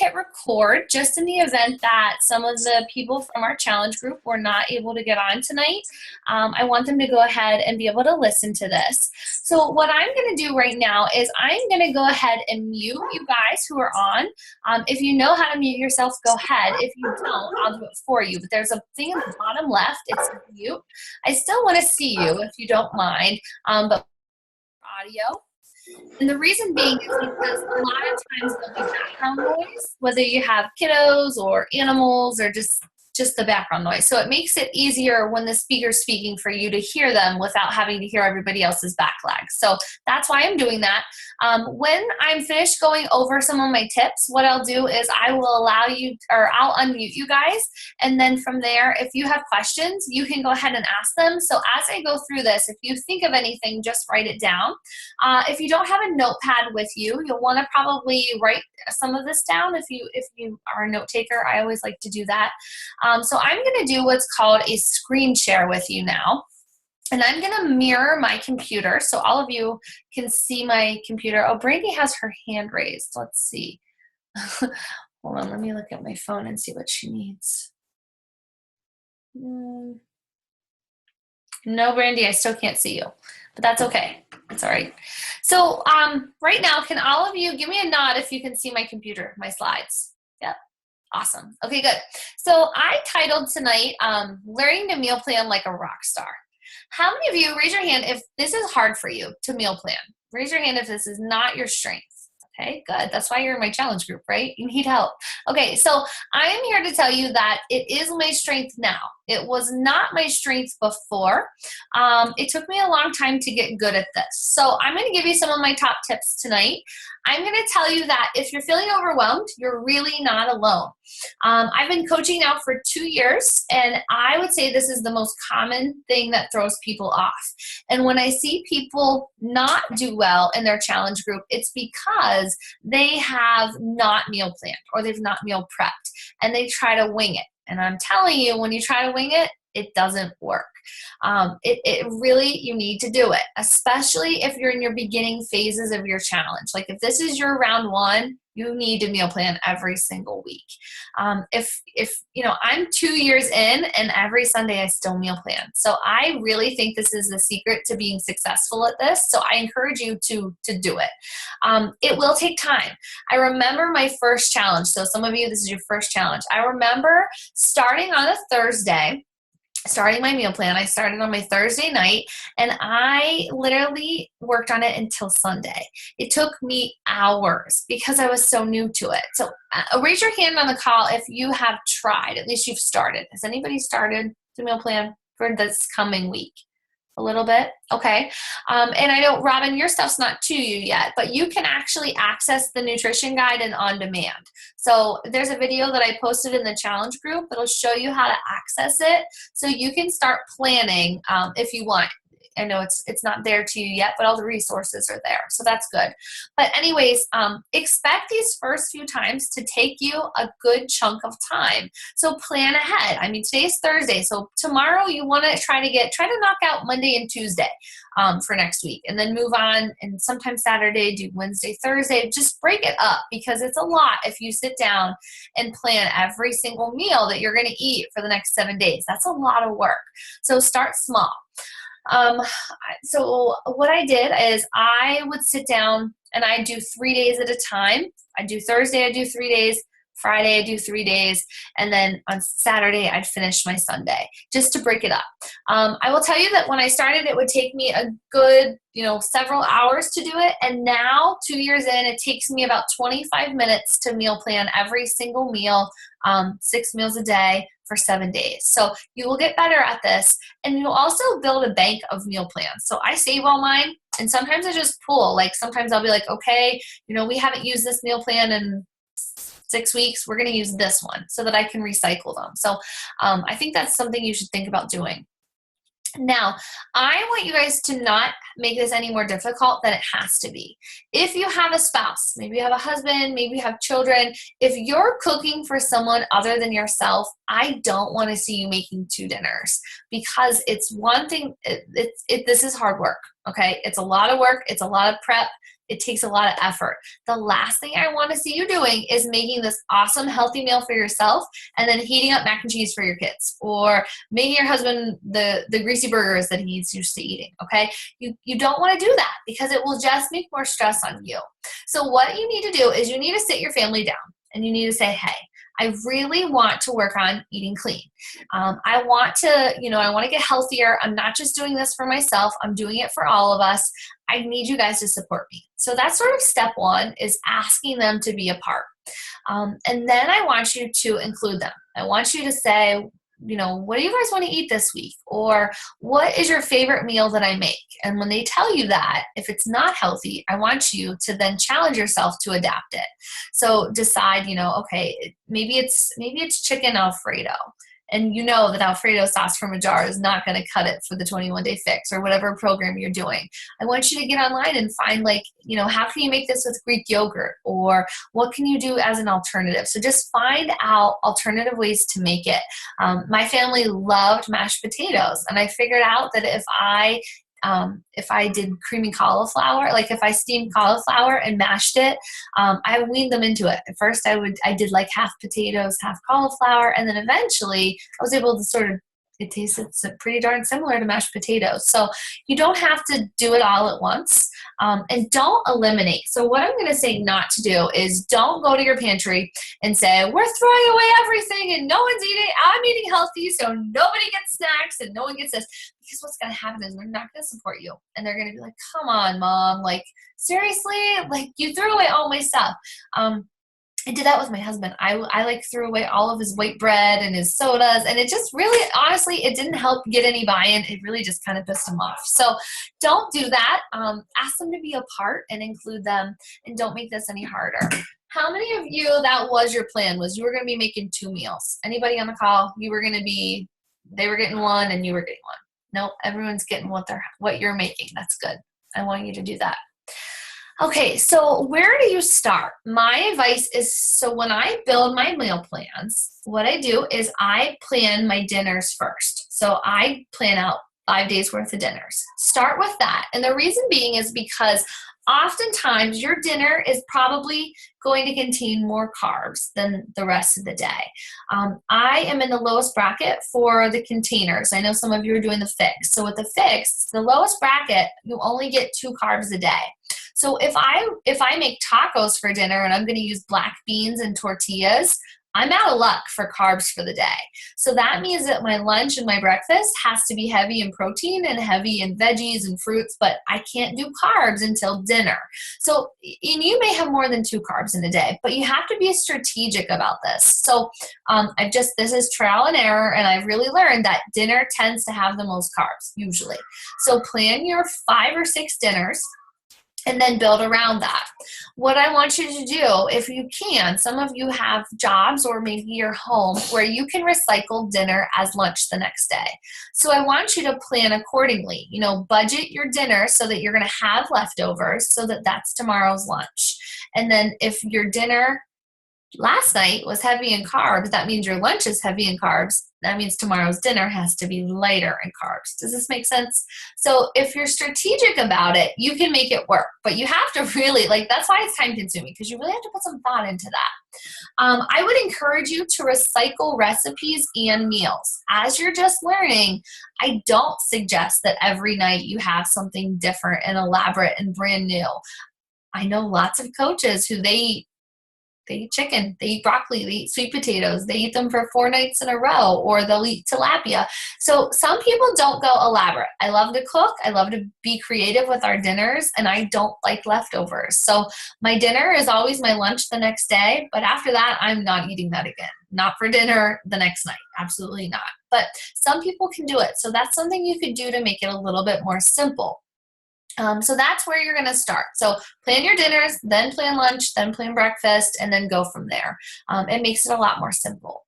hit record just in the event that some of the people from our challenge group were not able to get on tonight. I want them to go ahead and be able to listen to this. So what I'm going to do right now is I'm going to go ahead and mute you guys who are on. If you know how to mute yourself, go ahead. If you don't, I'll do it for you. But there's a thing at the bottom left. It's mute. I still want to see you if you don't mind, but audio. And the reason being is because a lot of times there'll be background noise, whether you have kiddos or animals or just the background noise. So it makes it easier when the speaker's speaking for you to hear them without having to hear everybody else's backlag. So that's why I'm doing that. When I'm finished going over some of my tips, what I'll do is I will allow you, or I'll unmute you guys. And then from there, if you have questions, you can go ahead and ask them. So as I go through this, if you think of anything, just write it down. If you don't have a notepad with you, you'll want to probably write some of this down if you are a note taker. I always like to do that. So I'm going to do what's called a screen share with you now. And I'm going to mirror my computer so all of you can see my computer. Oh, Brandy has her hand raised. Let's see. Hold on. Let me look at my phone and see what she needs. No, Brandy, I still can't see you. But that's okay. It's all right. So right now, can all of you give me a nod if you can see my computer, my slides? Yep. Awesome. Okay, good. So I titled tonight, Learning to Meal Plan Like a Rock Star. How many of you, raise your hand if this is hard for you to meal plan? Raise your hand if this is not your strength. Okay, good. That's why you're in my challenge group, right? You need help. Okay, so I am here to tell you that it is my strength now. It was not my strength before. It took me a long time to get good at this. So I'm going to give you some of my top tips tonight. I'm going to tell you that if you're feeling overwhelmed, you're really not alone. I've been coaching now for 2 years, and I would say this is the most common thing that throws people off. And when I see people not do well in their challenge group, it's because they have not meal planned or they've not meal prepped and they try to wing it. And I'm telling you, when you try to wing it, it doesn't work. It really, you need to do it, especially if you're in your beginning phases of your challenge. Like if this is your round one, you need to meal plan every single week. If you know, I'm 2 years in and every Sunday I still meal plan. So I really think this is the secret to being successful at this. So I encourage you to do it. It will take time. I remember my first challenge. So some of you, this is your first challenge. I remember starting on a Thursday, starting my meal plan. I started on my Thursday night and I literally worked on it until Sunday. It took me hours because I was so new to it. So raise your hand on the call if you have tried, at least you've started. Has anybody started the meal plan for this coming week? A little bit? Okay. And I know, Robin, your stuff's not to you yet, but you can actually access the nutrition guide and on demand. So there's a video that I posted in the challenge group that'll show you how to access it so you can start planning if you want. I know it's not there to you yet, but all the resources are there. So that's good. But anyways, expect these first few times to take you a good chunk of time. So plan ahead. I mean, today's Thursday. So tomorrow you want to try to knock out Monday and Tuesday for next week and then move on. And sometimes Saturday, do Wednesday, Thursday, just break it up because it's a lot if you sit down and plan every single meal that you're going to eat for the next 7 days. That's a lot of work. So start small. So what I did is I would sit down and I do 3 days at a time. I do Thursday, I do 3 days. Friday, I do 3 days. And then on Saturday, I'd finish my Sunday just to break it up. I will tell you that when I started, it would take me a good, several hours to do it. And now 2 years in, it takes me about 25 minutes to meal plan every single meal, 6 meals a day for 7 days. So you will get better at this. And you'll also build a bank of meal plans. So I save all mine. And sometimes I just pull. Like sometimes I'll be like, okay, we haven't used this meal plan in 6 weeks. We're going to use this one so that I can recycle them. So I think that's something you should think about doing. Now, I want you guys to not make this any more difficult than it has to be. If you have a spouse, maybe you have a husband, maybe you have children, if you're cooking for someone other than yourself, I don't want to see you making 2 dinners because it's one thing, this is hard work, okay? It's a lot of work. It's a lot of prep. It takes a lot of effort. The last thing I want to see you doing is making this awesome, healthy meal for yourself and then heating up mac and cheese for your kids, or making your husband the greasy burgers that he's used to eating, okay? You don't want to do that because it will just make more stress on you. So what you need to do is you need to sit your family down and you need to say, hey, I really want to work on eating clean. I want to get healthier. I'm not just doing this for myself. I'm doing it for all of us. I need you guys to support me. So that's sort of step one, is asking them to be a part. And then I want you to include them. I want you to say, what do you guys want to eat this week? Or what is your favorite meal that I make? And when they tell you that, if it's not healthy, I want you to then challenge yourself to adapt it. So decide, okay, maybe it's chicken Alfredo. And you know that Alfredo sauce from a jar is not going to cut it for the 21-day fix or whatever program you're doing. I want you to get online and find, how can you make this with Greek yogurt? Or what can you do as an alternative? So just find out alternative ways to make it. My family loved mashed potatoes, and I figured out that if I did creamy cauliflower, like if I steamed cauliflower and mashed it, I weaned them into it. At first I did like half potatoes, half cauliflower, and then eventually I was able to it tasted pretty darn similar to mashed potatoes. So you don't have to do it all at once, and don't eliminate. So what I'm going to say not to do is don't go to your pantry and say, we're throwing away everything and no one's eating. I'm eating healthy, so nobody gets snacks and no one gets this. Because what's going to happen is they're not going to support you. And they're going to be like, come on, Mom. Like, seriously? Like, you threw away all my stuff. I did that with my husband. I threw away all of his white bread and his sodas, and it just really, honestly, it didn't help get any buy-in. It really just kind of pissed him off. So don't do that. Ask them to be a part and include them, and don't make this any harder. How many of you, that was your plan, was you were going to be making 2 meals? Anybody on the call? They were getting one and you were getting one. Nope, everyone's getting what you're making. That's good. I want you to do that. Okay, so where do you start? My advice is, so when I build my meal plans, what I do is I plan my dinners first. So I plan out 5 days worth of dinners. Start with that. And the reason being is because oftentimes your dinner is probably going to contain more carbs than the rest of the day. I am in the lowest bracket for the containers. I know some of you are doing the fix. So with the fix, the lowest bracket, you only get 2 carbs a day. So if I make tacos for dinner and I'm going to use black beans and tortillas, I'm out of luck for carbs for the day. So that means that my lunch and my breakfast has to be heavy in protein and heavy in veggies and fruits, but I can't do carbs until dinner. So, and you may have more than 2 carbs in a day, but you have to be strategic about this. So this is trial and error, and I've really learned that dinner tends to have the most carbs, usually. So plan your 5 or 6 dinners, and then build around that. What I want you to do, if you can, some of you have jobs or maybe you're home where you can recycle dinner as lunch the next day. So I want you to plan accordingly. Budget your dinner so that you're going to have leftovers so that that's tomorrow's lunch. And then if your dinner last night was heavy in carbs, that means your lunch is heavy in carbs. That means tomorrow's dinner has to be lighter in carbs. Does this make sense? So if you're strategic about it, you can make it work. But you have to really, that's why it's time consuming, because you really have to put some thought into that. I would encourage you to recycle recipes and meals. As you're just learning, I don't suggest that every night you have something different and elaborate and brand new. I know lots of coaches who they eat chicken, they eat broccoli, they eat sweet potatoes, they eat them for 4 nights in a row, or they'll eat tilapia. So some people don't go elaborate. I love to cook. I love to be creative with our dinners, and I don't like leftovers. So my dinner is always my lunch the next day, but after that, I'm not eating that again. Not for dinner the next night. Absolutely not. But some people can do it. So that's something you could do to make it a little bit more simple. So that's where you're going to start. So plan your dinners, then plan lunch, then plan breakfast, and then go from there. It makes it a lot more simple.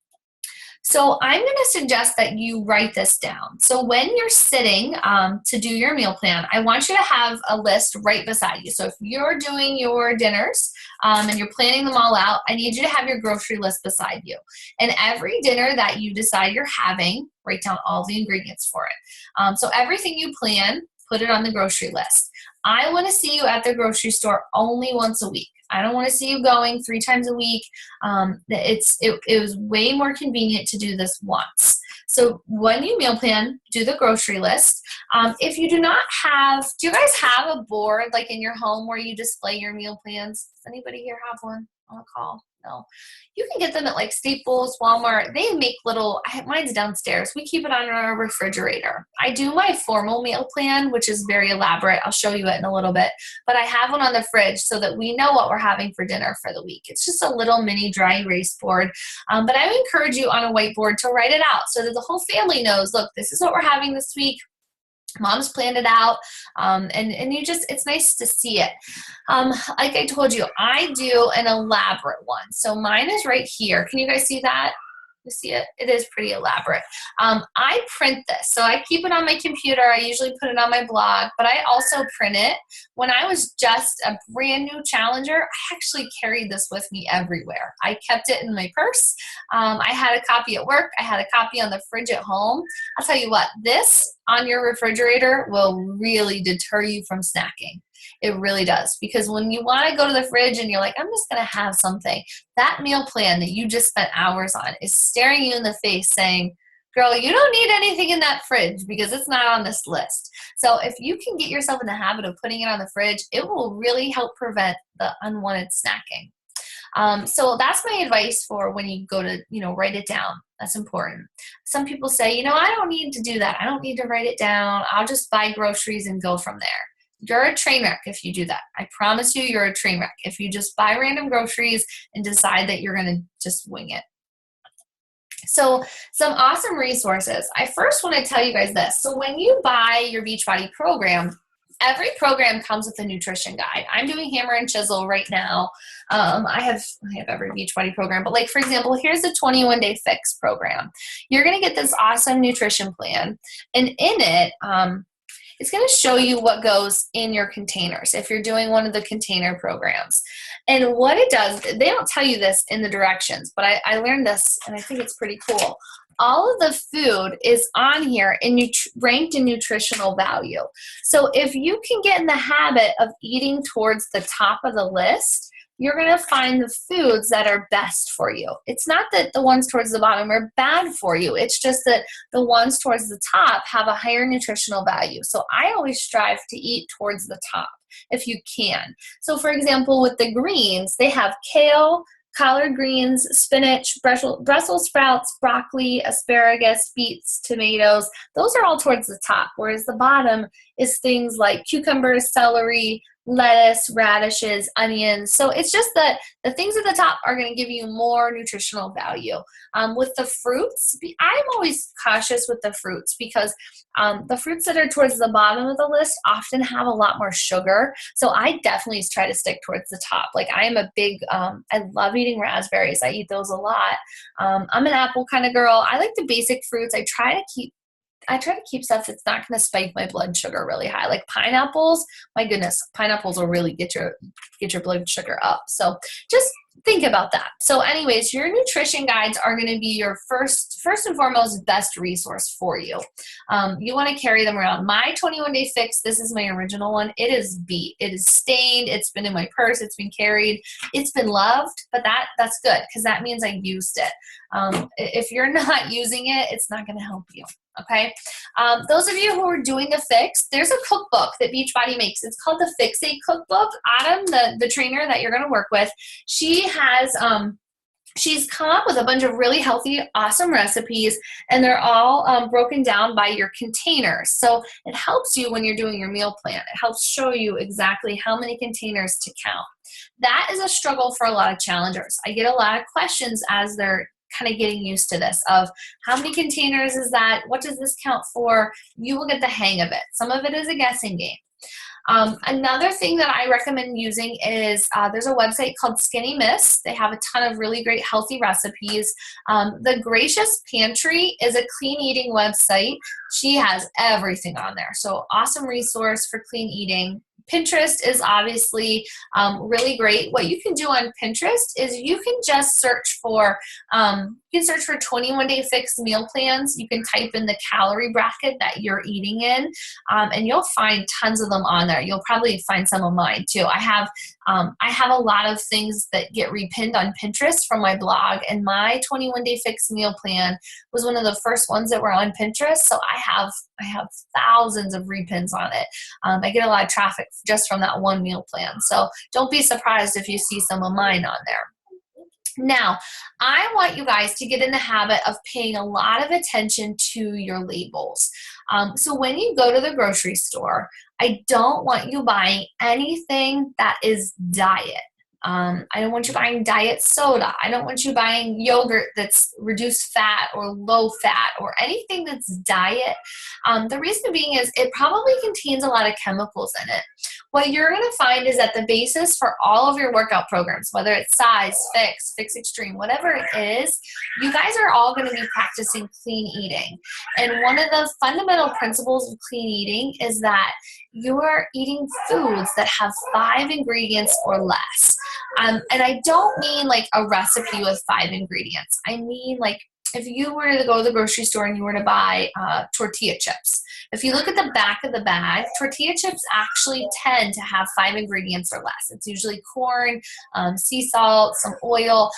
So I'm going to suggest that you write this down. So when you're sitting to do your meal plan, I want you to have a list right beside you. So if you're doing your dinners and you're planning them all out, I need you to have your grocery list beside you. And every dinner that you decide you're having, write down all the ingredients for it. So everything you plan, put it on the grocery list. I want to see you at the grocery store only once a week. I don't want to see you going 3 times a week. It was way more convenient to do this once. So when you meal plan, do the grocery list. If you do not have, do you guys have a board like in your home where you display your meal plans? Does anybody here have one on the call? No. You can get them at like Staples, Walmart. They make little, mine's downstairs. We keep it on our refrigerator. I do my formal meal plan, which is very elaborate. I'll show you it in a little bit. But I have one on the fridge so that we know what we're having for dinner for the week. It's just a little mini dry erase board. But I would encourage you on a whiteboard to write it out so that the whole family knows, look, this is what we're having this week. Mom's planned it out, and you just, it's nice to see it. Like I told you, I do an elaborate one. So mine is right here. Can you guys see that? You see it? It is pretty elaborate. I print this. So I keep it on my computer. I usually put it on my blog, but I also print it. When I was just a brand new challenger, I actually carried this with me everywhere. I kept it in my purse. I had a copy at work. I had a copy on the fridge at home. I'll tell you what, this on your refrigerator will really deter you from snacking. It really does, because when you want to go to the fridge and you're like, I'm just going to have something, that meal plan that you just spent hours on is staring you in the face saying, girl, you don't need anything in that fridge because it's not on this list. So if you can get yourself in the habit of putting it on the fridge, it will really help prevent the unwanted snacking. So that's my advice for when you go to, write it down. That's important. Some people say, I don't need to do that. I don't need to write it down. I'll just buy groceries and go from there. You're a train wreck if you do that. I promise you, you're a train wreck if you just buy random groceries and decide that you're going to just wing it. So some awesome resources. I first want to tell you guys this. So when you buy your Beachbody program, every program comes with a nutrition guide. I'm doing hammer and chisel right now. I have every Beachbody program, but like, for example, here's the 21-day fix program. You're going to get this awesome nutrition plan, and in it, it's going to show you what goes in your containers if you're doing one of the container programs. And what it does, they don't tell you this in the directions, but I learned this and I think it's pretty cool. All of the food is on here and ranked in nutritional value. So if you can get in the habit of eating towards the top of the list, you're going to find the foods that are best for you. It's not that the ones towards the bottom are bad for you. It's just that the ones towards the top have a higher nutritional value. So I always strive to eat towards the top if you can. So for example, with the greens, they have kale, collard greens, spinach, Brussels sprouts, broccoli, asparagus, beets, tomatoes. Those are all towards the top, whereas the bottom is things like cucumbers, celery, lettuce, radishes, onions. So it's just that the things at the top are going to give you more nutritional value. With the fruits, I'm always cautious with the fruits because the fruits that are towards the bottom of the list often have a lot more sugar. So I definitely try to stick towards the top. Like I am a big, I love eating raspberries. I eat those a lot. I'm an apple kind of girl. I like the basic fruits. I try to keep stuff that's not going to spike my blood sugar really high. Like pineapples, my goodness, pineapples will really get your blood sugar up. So just think about that. So anyways, your nutrition guides are going to be your first and foremost best resource for you. You want to carry them around. My 21-day fix, this is my original one. It is beat. It is stained. It's been in my purse. It's been carried. It's been loved, but that's good because that means I used it. If you're not using it, it's not going to help you. Okay. Those of you who are doing the fix, there's a cookbook that Beachbody makes. It's called the Fix Aid Cookbook. Autumn, the trainer that you're going to work with, she has, she's come up with a bunch of really healthy, awesome recipes, and they're all broken down by your containers. So it helps you when you're doing your meal plan. It helps show you exactly how many containers to count. That is a struggle for a lot of challengers. I get a lot of questions as they're kind of getting used to this of how many containers is that? What does this count for? You will get the hang of it. Some of it is a guessing game. Another thing that I recommend using is there's a website called Skinny Miss. They have a ton of really great healthy recipes. The Gracious Pantry is a clean eating website. She has everything on there. So awesome resource for clean eating. Pinterest is obviously really great. What you can do on Pinterest is you can just search for You can search for 21-day fix meal plans. You can type in the calorie bracket that you're eating in, and you'll find tons of them on there. You'll probably find some of mine too. I have a lot of things that get repinned on Pinterest from my blog, and my 21-day fix meal plan was one of the first ones that were on Pinterest. So I have thousands of repins on it. I get a lot of traffic just from that one meal plan. So don't be surprised if you see some of mine on there. Now, I want you guys to get in the habit of paying a lot of attention to your labels. So when you go to the grocery store, I don't want you buying anything that is diet. I don't want you buying diet soda. I don't want you buying yogurt that's reduced fat or low fat or anything that's diet. The reason being is it probably contains a lot of chemicals in it. What you're going to find is that the basis for all of your workout programs, whether it's Size, Fix Extreme, whatever it is, you guys are all going to be practicing clean eating. And one of the fundamental principles of clean eating is that you're eating foods that have 5 ingredients or less. And I don't mean like a recipe with 5 ingredients. I mean like if you were to go to the grocery store and you were to buy tortilla chips, if you look at the back of the bag, tortilla chips actually tend to have 5 ingredients or less. It's usually corn, sea salt, some oil.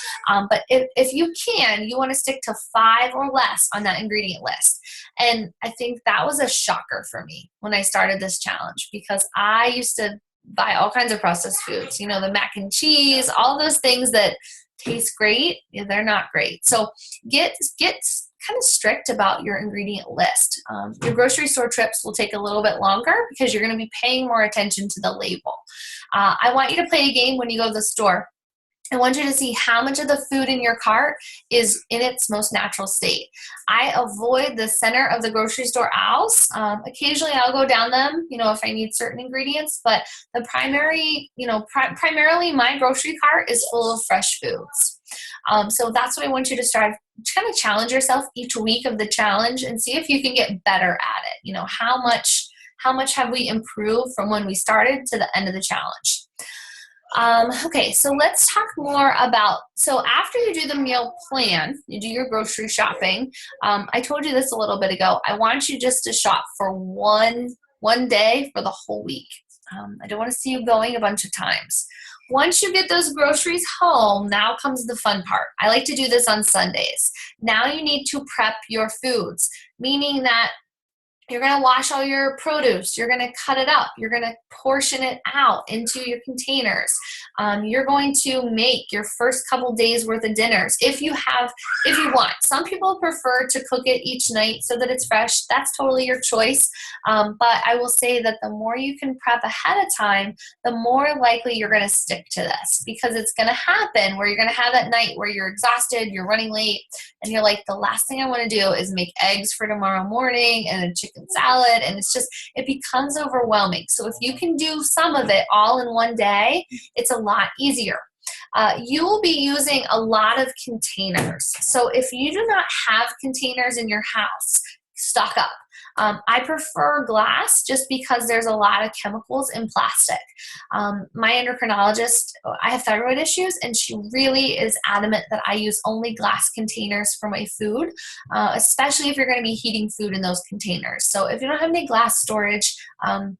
But if you can, you want to stick to 5 or less on that ingredient list. And I think that was a shocker for me when I started this challenge, because I used to buy all kinds of processed foods, the mac and cheese, all those things that taste great, they're not great. So get kind of strict about your ingredient list. Your grocery store trips will take a little bit longer because you're going to be paying more attention to the label. I want you to play a game when you go to the store. I want you to see how much of the food in your cart is in its most natural state. I avoid the center of the grocery store aisles. Occasionally I'll go down them, if I need certain ingredients, but the primarily my grocery cart is full of fresh foods. So that's what I want you to strive, kind of challenge yourself each week of the challenge and see if you can get better at it. How much have we improved from when we started to the end of the challenge? Okay, so let's talk more about, so after you do the meal plan, you do your grocery shopping. I told you this a little bit ago. I want you just to shop for one day for the whole week. I don't want to see you going a bunch of times. Once you get those groceries home, now comes the fun part. I like to do this on Sundays. Now you need to prep your foods, meaning that you're going to wash all your produce. You're going to cut it up. You're going to portion it out into your containers. You're going to make your first couple days worth of dinners if you want. Some people prefer to cook it each night so that it's fresh. That's totally your choice. But I will say that the more you can prep ahead of time, the more likely you're going to stick to this, because it's going to happen where you're going to have that night where you're exhausted, you're running late, and you're like, the last thing I want to do is make eggs for tomorrow morning and a chicken salad, and it becomes overwhelming. So if you can do some of it all in one day, it's a lot easier. You will be using a lot of containers. So if you do not have containers in your house, stock up. I prefer glass just because there's a lot of chemicals in plastic. My endocrinologist, I have thyroid issues, and she really is adamant that I use only glass containers for my food, especially if you're going to be heating food in those containers. So if you don't have any glass storage, run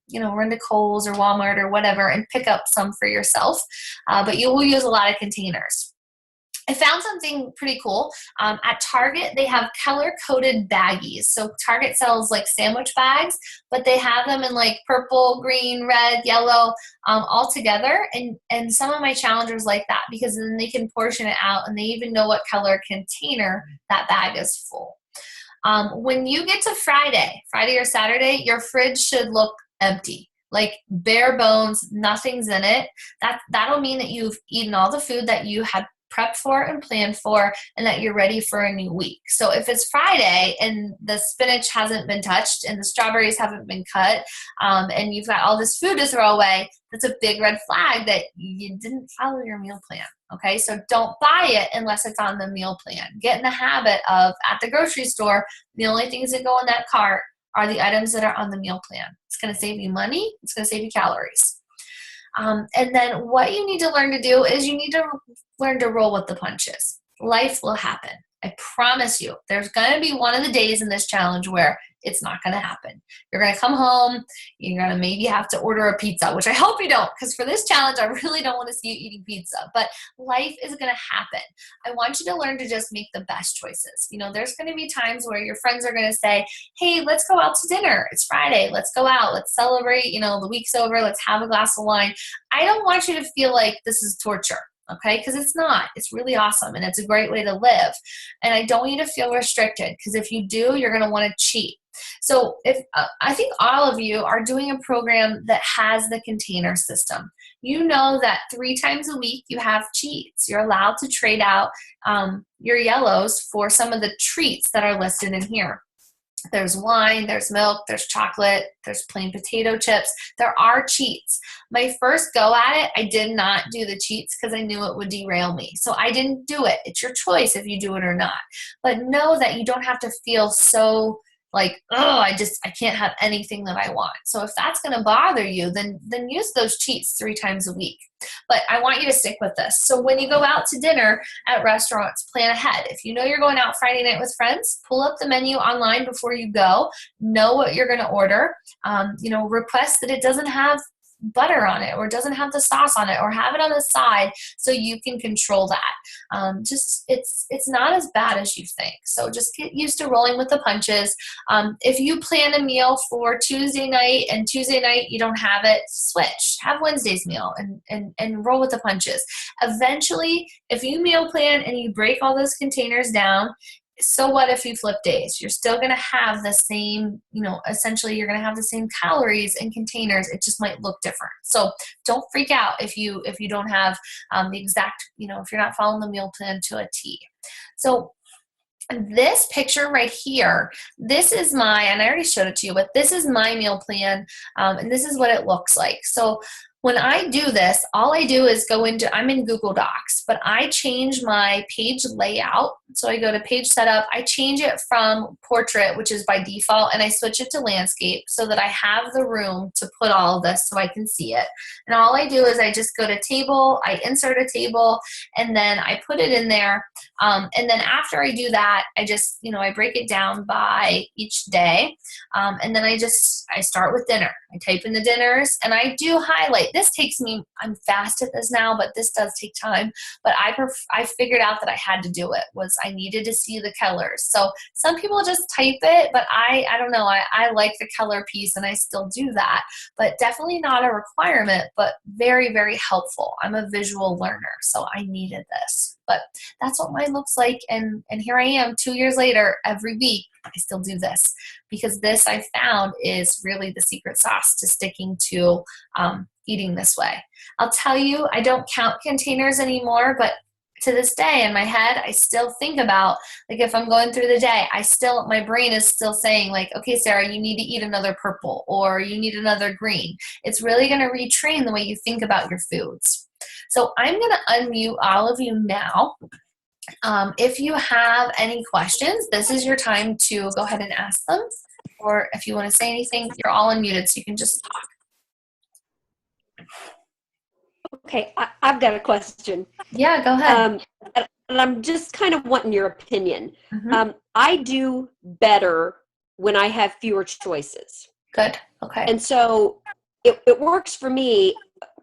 to Kohl's or Walmart or whatever and pick up some for yourself, but you will use a lot of containers. I found something pretty cool. At Target, they have color-coded baggies. So Target sells like sandwich bags, but they have them in like purple, green, red, yellow, all together. And some of my challengers like that because then they can portion it out and they even know what color container that bag is full. When you get to Friday or Saturday, your fridge should look empty. Like bare bones, nothing's in it. That'll mean that you've eaten all the food that you had prepped for and planned for, and that you're ready for a new week. So if it's Friday and the spinach hasn't been touched and the strawberries haven't been cut, and you've got all this food to throw away, that's a big red flag that you didn't follow your meal plan. Okay, so don't buy it unless it's on the meal plan. Get in the habit of, at the grocery store, the only things that go in that cart are the items that are on the meal plan. It's going to save you money. It's going to save you calories. And then what you need to learn to do is you need to learn to roll with the punches. Life will happen. I promise you, there's going to be one of the days in this challenge where it's not going to happen. You're going to come home. You're going to maybe have to order a pizza, which I hope you don't, because for this challenge, I really don't want to see you eating pizza. But life is going to happen. I want you to learn to just make the best choices. You know, there's going to be times where your friends are going to say, hey, let's go out to dinner. It's Friday. Let's go out. Let's celebrate. You know, the week's over. Let's have a glass of wine. I don't want you to feel like this is torture. Okay, because it's not. It's really awesome, and it's a great way to live. And I don't want you to feel restricted, because if you do, you're going to want to cheat. So if I think all of you are doing a program that has the container system. You know that 3 times a week you have cheats. You're allowed to trade out your yellows for some of the treats that are listed in here. There's wine, there's milk, there's chocolate, there's plain potato chips. There are cheats. My first go at it, I did not do the cheats because I knew it would derail me. So I didn't do it. It's your choice if you do it or not. But know that you don't have to feel so like, oh, I can't have anything that I want. So if that's going to bother you, then use those cheats 3 times a week. But I want you to stick with this. So when you go out to dinner at restaurants, plan ahead. If you know you're going out Friday night with friends, pull up the menu online before you go. Know what you're going to order. Request that it doesn't have butter on it, or doesn't have the sauce on it, or have it on the side so you can control that. It's not as bad as you think. So just get used to rolling with the punches. If you plan a meal for Tuesday night and Tuesday night you don't have it, switch. Have Wednesday's meal and roll with the punches. Eventually, if you meal plan and you break all those containers down, so what if you flip days? You're still going to have the same, essentially you're going to have the same calories and containers. It just might look different. So don't freak out if you don't have the exact, if you're not following the meal plan to a T. So this picture right here, this is and I already showed it to you, but this is my meal plan, and this is what it looks like. So when I do this, all I do is I'm in Google Docs, but I change my page layout. So I go to page setup, I change it from portrait, which is by default, and I switch it to landscape so that I have the room to put all of this so I can see it. And all I do is I just go to table, I insert a table, and then I put it in there. And then after I do that, I just, I break it down by each day. And then I start with dinner. I type in the dinners and I do highlight. This takes me, I'm fast at this now, but this does take time. But I figured out that I had to do it, was I needed to see the colors. So some people just type it, but I don't know. I like the color piece and I still do that, but definitely not a requirement, but very, very helpful. I'm a visual learner, so I needed this. But that's what mine looks like. And here I am 2 years later, every week, I still do this because this I found is really the secret sauce to sticking to eating this way. I'll tell you, I don't count containers anymore, but to this day in my head, I still think about, like, if I'm going through the day, my brain is still saying, like, okay, Sarah, you need to eat another purple or you need another green. It's really going to retrain the way you think about your foods. So I'm going to unmute all of you now. If you have any questions, this is your time to go ahead and ask them. Or if you want to say anything, you're all unmuted, so you can just talk. Okay, I've got a question. Yeah, go ahead. And I'm just kind of wanting your opinion. Mm-hmm. I do better when I have fewer choices. Good. Okay. And so it works for me.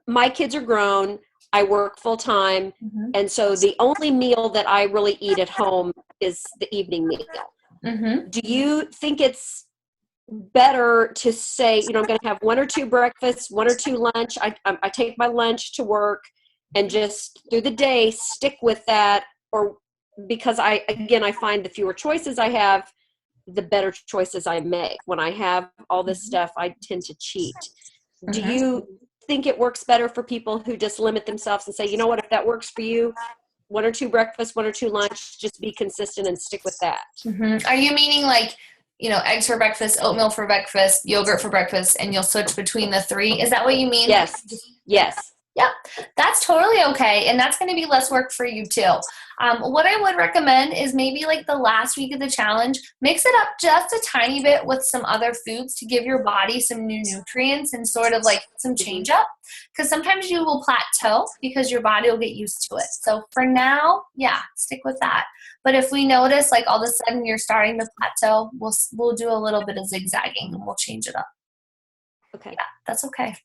My kids are grown. I work full time. Mm-hmm. And so the only meal that I really eat at home is the evening meal. Mm-hmm. Do you think it's better to say, I'm going to have 1 or 2 breakfasts, 1 or 2 lunch. I take my lunch to work and just through the day stick with that? Or because I find the fewer choices I have, the better choices I make. When I have all this stuff, I tend to cheat. Mm-hmm. Do you think it works better for people who just limit themselves and say, you know what, if that works for you, 1 or 2 breakfasts, 1 or 2 lunch, just be consistent and stick with that? Mm-hmm. Are you meaning like, eggs for breakfast, oatmeal for breakfast, yogurt for breakfast, and you'll switch between the 3? Is that what you mean? Yes. Yep, that's totally okay. And that's going to be less work for you too. What I would recommend is maybe like the last week of the challenge, mix it up just a tiny bit with some other foods to give your body some new nutrients and sort of like some Mhm. change up. Because sometimes you will plateau because your body will get used to it. So for now, yeah, stick with that. But if we notice like all of a sudden you're starting to plateau, we'll do a little bit of zigzagging and we'll change it up. Okay. Yeah, that's okay.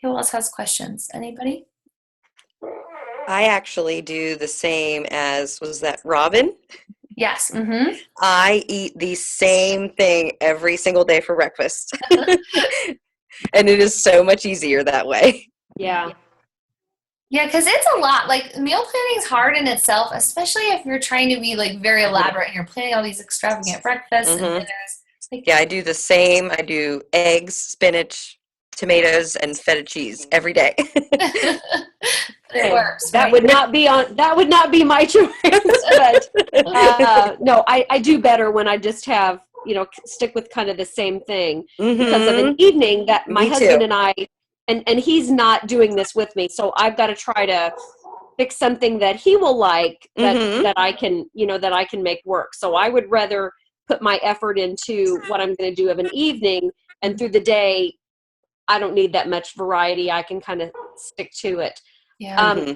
Who else has questions? Anybody? I actually do the same as, was that Robin? Yes. Mm-hmm. I eat the same thing every single day for breakfast. And it is so much easier that way. Yeah. Yeah, because it's a lot. Like meal planning is hard in itself, especially if you're trying to be like very elaborate and you're planning all these extravagant breakfasts and Hmm. dinners. Like, Yeah, I do the same. I do eggs, spinach, tomatoes, and feta cheese every day. it Okay. works, That right? would not be my choice, but no, I do better when I just have, stick with kind of the same thing because of an Hmm. evening that my Me husband too. and I, and he's not doing this with me. So I've got to try to fix something that he will like Hmm. that I can, that I can make work. So I would rather put my effort into what I'm going to do of an evening, and through the day, I don't need that much variety. I can kind of stick to it. Yeah. Um, Hmm.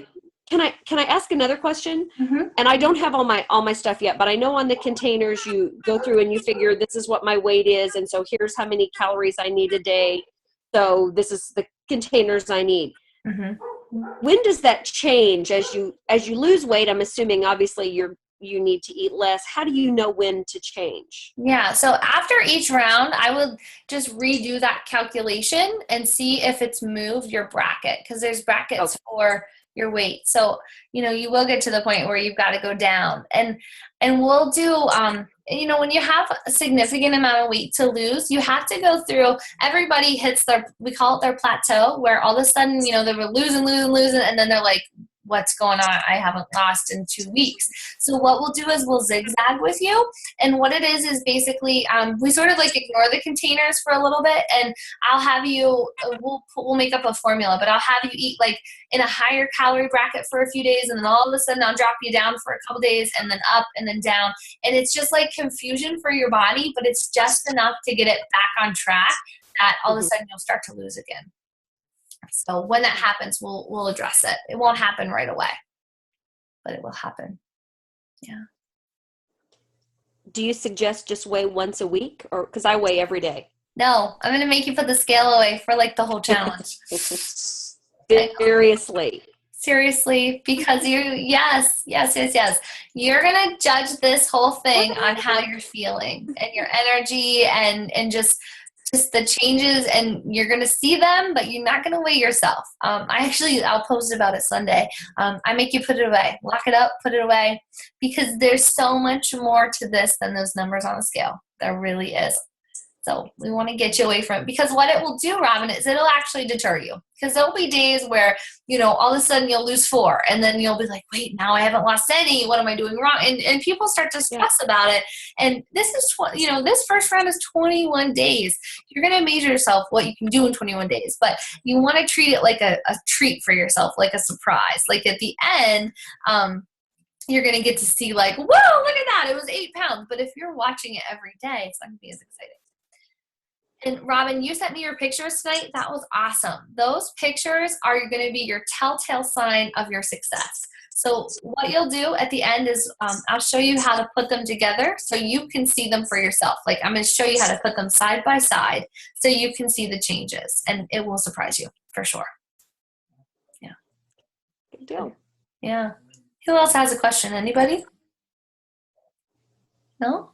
can I ask another question? Mm-hmm. And I don't have all my stuff yet, but I know on the containers you go through and you figure this is what my weight is, and so here's how many calories I need a day. So this is the containers I need. Mm-hmm. When does that change as you lose weight? I'm assuming obviously you need to eat less. How do you know when to change? Yeah, so after each round, I would just redo that calculation and see if it's moved your bracket because there's brackets Okay. for your weight. So, you will get to the point where you've got to go down. And we'll do when you have a significant amount of weight to lose, you have to go through everybody hits we call it their plateau where all of a sudden, they were losing and then they're like what's going on? I haven't lost in 2 weeks. So what we'll do is we'll zigzag with you. And what it is basically we sort of like ignore the containers for a little bit, and I'll have you. We'll make up a formula, but I'll have you eat like in a higher calorie bracket for a few days, and then all of a sudden I'll drop you down for a couple days, and then up and then down, and it's just like confusion for your body, but it's just enough to get it back on track. That all of a Mhm. sudden you'll start to lose again. So when that happens, we'll address it. It won't happen right away, but it will happen. Yeah. Do you suggest just weigh once a week, or because I weigh every day? No, I'm gonna make you put the scale away for like the whole challenge. Seriously. Seriously, because yes. You're gonna judge this whole thing on how you're feeling and your energy and just the changes, and you're gonna see them, but you're not gonna weigh yourself. I'll post about it Sunday. I make you put it away, lock it up, put it away, because there's so much more to this than those numbers on the scale. There really is. So we want to get you away from it, because what it will do, Robin, is it'll actually deter you. Because there'll be days where, all of a sudden you'll lose 4 and then you'll be like, wait, now I haven't lost any. What am I doing wrong? And people start to Yeah. stress about it. And this is, this first round is 21 days. You're going to measure yourself what you can do in 21 days, but you want to treat it like a treat for yourself, like a surprise. Like at the end, you're going to get to see like, whoa, look at that. It was 8 pounds. But if you're watching it every day, it's not going to be as exciting. And Robin, you sent me your pictures tonight. That was awesome. Those pictures are going to be your telltale sign of your success. So what you'll do at the end is I'll show you how to put them together so you can see them for yourself. Like I'm going to show you how to put them side by side so you can see the changes, and it will surprise you for sure. Yeah. Good deal. Yeah. Who else has a question? Anybody? No?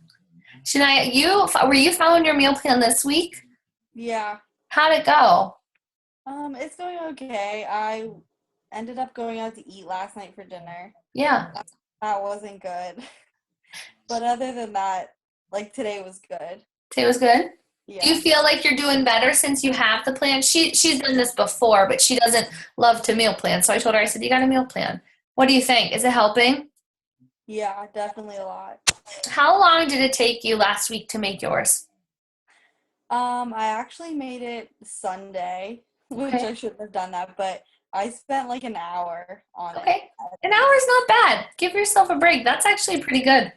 Shania, were you following your meal plan this week? Yeah. How'd it go? It's going okay. I ended up going out to eat last night for dinner. Yeah. That wasn't good. But other than that, like today was good. Today was good? Yeah. Do you feel like you're doing better since you have the plan? She's done this before, but she doesn't love to meal plan. So I told her, I said, you got a meal plan. What do you think? Is it helping? Yeah, definitely a lot. How long did it take you last week to make yours? I actually made it Sunday which Okay. I shouldn't have done that, but I spent like an hour on it. Okay. An hour is not bad. Give yourself a break. That's actually pretty good.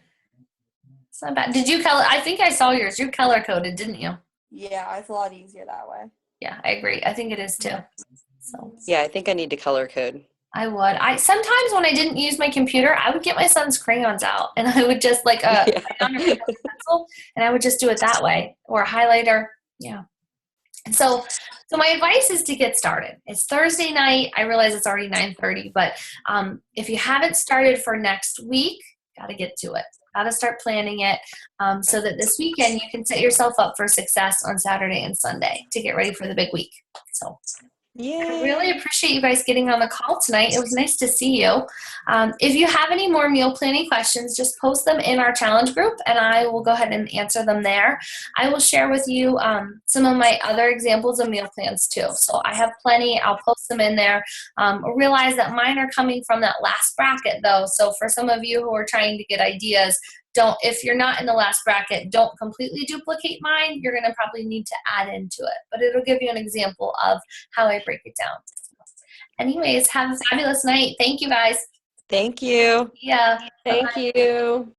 It's not bad. Did you color? I think I saw yours. You color coded, didn't you? Yeah, it's a lot easier that way. Yeah, I agree. I think it is too. So Yeah, I think I need to color code. I would. I sometimes when I didn't use my computer, I would get my son's crayons out and I would just like a Yeah. crayon or pencil, and I would just do it that way, or a highlighter. Yeah. And so my advice is to get started. It's Thursday night. I realize it's already 9:30, but if you haven't started for next week, got to get to it. Got to start planning it so that this weekend you can set yourself up for success on Saturday and Sunday to get ready for the big week. So I really Yay! appreciate you guys getting on the call tonight. It was nice to see you. If you have any more meal planning questions, just post them in our challenge group and I will go ahead and answer them there. I will share with you some of my other examples of meal plans too. So I have plenty. I'll post them in there. Realize that mine are coming from that last bracket though. So for some of you who are trying to get ideas, if you're not in the last bracket, don't completely duplicate mine. You're going to probably need to add into it, but it'll give you an example of how I break it down. Anyways, have a fabulous night. Thank you guys. Thank you. Yeah. Thank you.